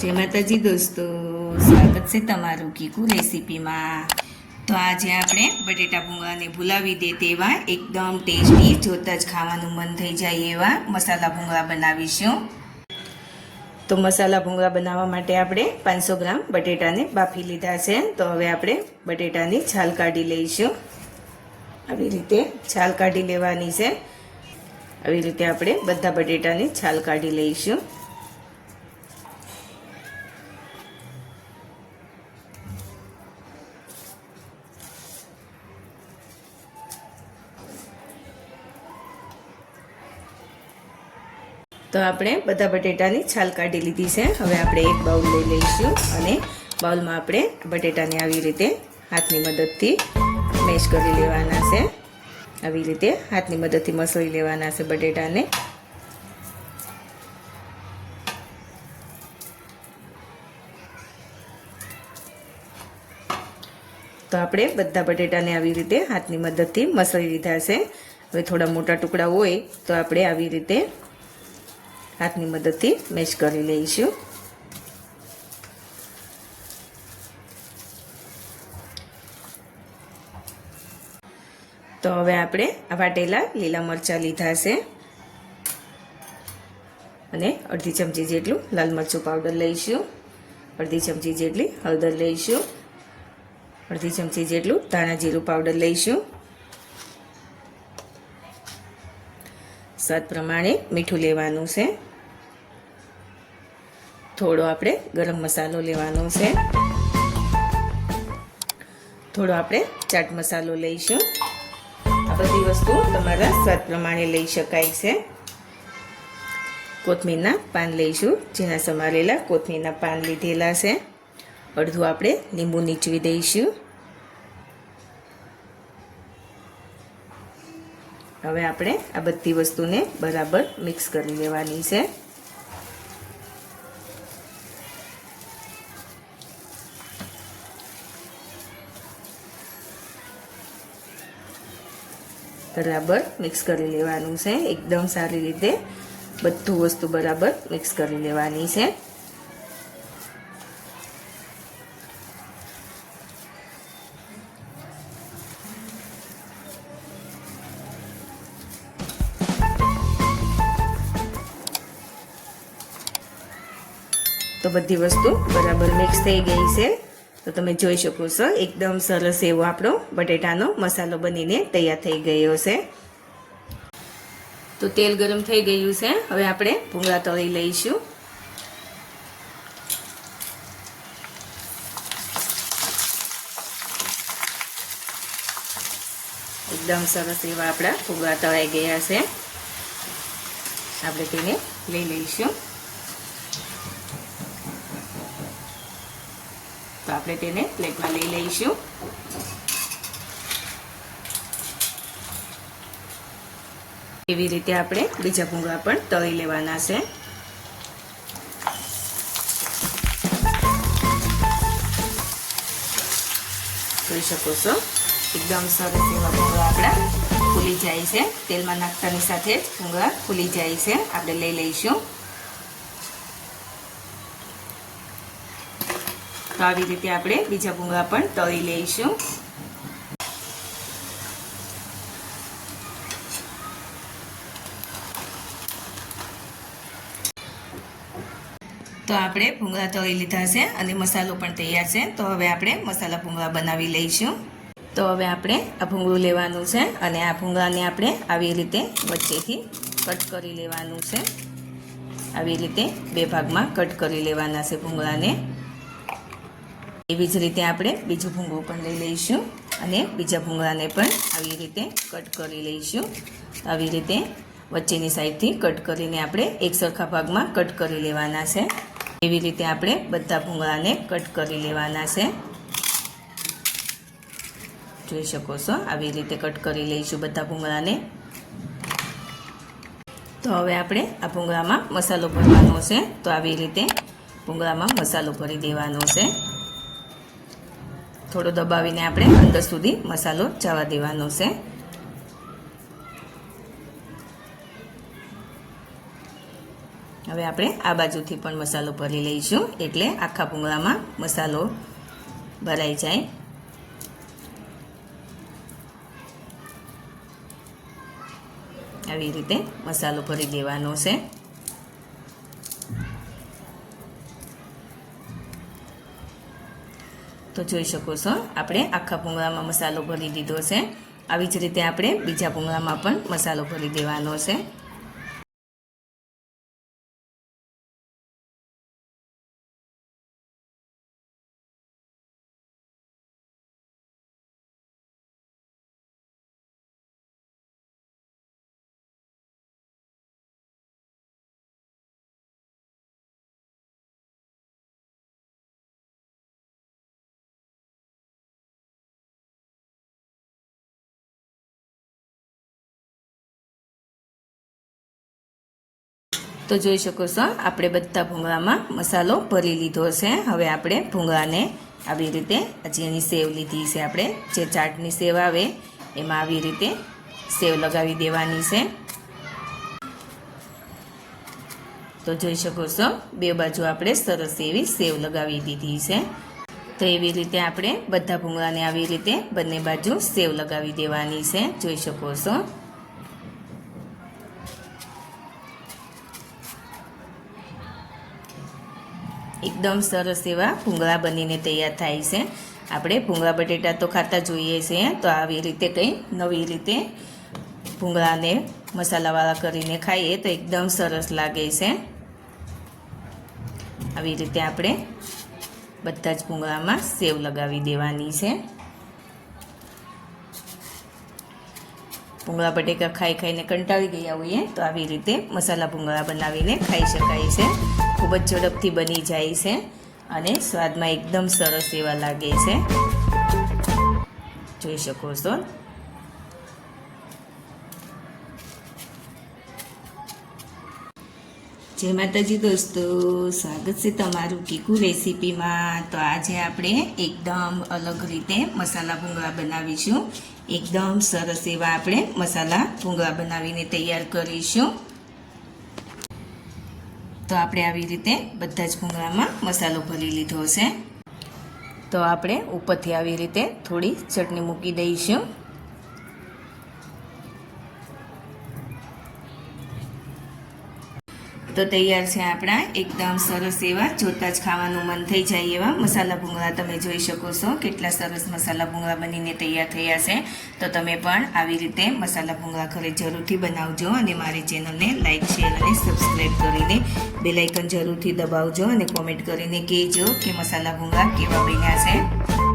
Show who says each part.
Speaker 1: જય માતાજી દોસ્તો, સ્વાગત છે તમારું કીકુ રેસીપીમાં। તો આજે આપણે બટેટા ભૂંગળાને ભૂલાવી દે તેવા એકદમ ટેસ્ટી, જોતા જ ખાવાનું મન થઈ જાય એવા મસાલા ભૂંગળા બનાવીશું। તો મસાલા ભૂંગળા બનાવવા માટે આપણે 500 ગ્રામ બટેટાને બાફી લીધા છે। તો હવે આપણે બટેટાની છાલ કાઢી લઈશું। આવી રીતે છાલ કાઢી લેવાની છે। આવી રીતે આપણે બધા બટેટાની છાલ કાઢી લઈશું। તો આપણે બધા બટેટાની છાલ કાઢી લીધી છે। હવે આપણે એક બાઉલ લઈ લઈશું અને બાઉલમાં આપણે બટેટાને આવી રીતે હાથની મદદથી મેશ કરી લેવાના છે। આવી રીતે હાથની મદદથી મસળી લેવાના છે બટેટાને। તો આપણે બધા બટેટાને આવી રીતે હાથની મદદથી મસળી લીધા છે। હવે થોડા મોટા ટુકડા હોય તો આપણે આવી રીતે હાથની મદદથી મેશ કરી લઈશું। તો હવે આપણે આ વાટેલા લીલા મરચાં લીધા છે અને અડધી ચમચી જેટલું લાલ મરચું પાવડર લઈશું। અડધી ચમચી જેટલી હળદર લઈશું। અડધી ચમચી જેટલું ધાણા જીરું પાવડર લઈશું। સ્વાદ પ્રમાણે મીઠું લેવાનું છે। થોડો આપણે ગરમ મસાલો લેવાનો છે। થોડો આપણે ચાટ મસાલો લઈશું। આ બધી વસ્તુ તમારા સ્વાદ પ્રમાણે લઈ શકાય છે। કોથમીરના પાન લઈશું, ઝીણા સમારેલા કોથમીરના પાન લીધેલા છે। અડધું આપણે લીંબુ નીચવી દઈશું। હવે આપણે આ બધી વસ્તુને બરાબર મિક્સ કરી લેવાની છે। બરાબર મિક્સ કરી લેવાનું છે। એકદમ સારી રીતે બધું વસ્તુ બરાબર મિક્સ કરી લેવાની છે। તો બધી વસ્તુ બરાબર મિક્સ થઈ ગઈ છે। તો તમે જોઈ શકો છો એકદમ સરસ એવો આપણો બટેટાનો મસાલો બનીને તૈયાર થઈ ગયો છે। તો તેલ ગરમ થઈ ગયું છે। હવે આપણે ભૂંગળા તળી લઈશું। એકદમ સરસ એવા આપણા ભૂંગળા તળાઈ ગયા છે। આપણે તેને લઈ લઈશું। તો આપણે તેને પ્લેટમાં લઈ લઈશું। એવી રીતે આપણે બીજા ભૂંગળા પણ તળી લેવાના છે। જોઈ શકો છો એકદમ સરસ એવા ભૂંગળા આપણા ફૂલી જાય છે। તેલમાં નાખતાની સાથે જ ભૂંગળા ફૂલી જાય છે। આપણે લઈ લઈશું। તો આવી રીતે આપણે બીજા ભૂંગળા પણ તળી લઈશું। તો આપણે ભૂંગળા તળી લીધા છે અને મસાલો પણ તૈયાર છે। તો હવે આપણે મસાલા ભૂંગળા બનાવી લઈશું। તો હવે આપણે આ ભૂંગળું લેવાનું છે અને આ ભૂંગળાને આપણે આવી રીતે વચ્ચેથી કટ કરી લેવાનું છે। આવી રીતે બે ભાગમાં કટ કરી લેવાના છે ભૂંગળાને। એવી જ રીતે આપણે બીજું ભૂંગળું પણ લઈ લઈશું અને બીજા ભૂંગળાને પણ આવી રીતે કટ કરી લઈશું। આવી રીતે વચ્ચેની સાઈડથી કટ કરીને આપણે એક સરખા ભાગમાં કટ કરી લેવાના છે। એવી રીતે આપણે બધા ભૂંગળાને કટ કરી લેવાના છે। જોઈ શકો છો આવી રીતે કટ કરી લઈશું બધા ભૂંગળાને। તો હવે આપણે આ ભૂંગળામાં મસાલો ભરવાનો છે। તો આવી રીતે ભૂંગળામાં મસાલો ભરી દેવાનો છે। થોડો દબાવીને આપણે અંદર સુધી મસાલો જવા દેવાનો છે। હવે આપણે આ બાજુથી પણ મસાલો ભરી લઈશું એટલે આખા ભૂંગળામાં મસાલો ભરાઈ જાય. આવી રીતે મસાલો ભરી દેવાનો છે. તો જોઈ શકો છો આપણે આખા ભૂંગળામાં મસાલો ભરી દીધો છે. આવી જ રીતે આપણે બીજા ભૂંગળામાં પણ મસાલો ભરી દેવાનો છે. તો જોઈ શકો છો આપણે બધા ભૂંગળામાં મસાલો ભરી લીધો છે. હવે આપણે ભૂંગળાને આવી રીતે જેની સેવ લીધી છે આપણે જે ચાટની સેવ આવે એમાં આવી રીતે સેવ લગાવી દેવાની છે. તો જોઈ શકો છો બે બાજુ આપણે સરસ એવી સેવ લગાવી દીધી છે. તો એવી રીતે આપણે બધા ભૂંગળાને આવી રીતે બંને બાજુ સેવ લગાવી દેવાની છે. જોઈ શકો છો એકદમ સરસ એવા ભૂંગળા બનીને તૈયાર થાય છે. આપણે ભૂંગળા બટેટા તો ખાતા જોઈએ છીએ, તો આવી રીતે કંઈ નવી રીતે ભૂંગળાને મસાલાવાળા કરીને ખાઈએ તો એકદમ સરસ લાગે છે. આવી રીતે આપણે બધા જ ભૂંગળામાં સેવ લગાવી દેવાની છે. ભૂંગળા બટેકા ખાઈ ખાઈને કંટાળી ગયા હોઈએ તો આવી રીતે મસાલા ભૂંગળા બનાવીને ખાઈ શકાય છે. ખૂબ જ ઝડપથી બની જાય છે અને સ્વાદમાં એકદમ સરસ એવા લાગે છે. જોઈ શકો છો જય માતાજી દોસ્તો, સ્વાગત છે તમારું કીકુ રેસીપીમાં. તો આજે આપણે એકદમ અલગ રીતે મસાલા ભૂંગળા બનાવીશું. એકદમ સરસ એવા આપણે મસાલા ભૂંગળા બનાવીને તૈયાર કરીશું. તો આપણે આવી રીતે બધા જ ભૂંગળામાં મસાલો ભરી લીધો છે. તો આપણે ઉપરથી આવી રીતે થોડી ચટણી મૂકી દઈશું. તો તૈયાર છે આપણા એકદમ સરસ એવા જોતાં જ ખાવાનું મન થઈ જાય એવા મસાલા ભૂંગળા. તમે જોઈ શકો છો કેટલા સરસ મસાલા ભૂંગળા બનીને તૈયાર થયા છે. તો તમે પણ આવી રીતે મસાલા ભૂંગળા ઘરે જરૂરથી બનાવજો અને મારી ચેનલને લાઇક, શેર અને સબસ્ક્રાઈબ કરીને બેલ આઇકન જરૂરથી દબાવજો અને કોમેન્ટ કરીને કહેજો કે મસાલા ભૂંગળા કેવા બન્યા છે.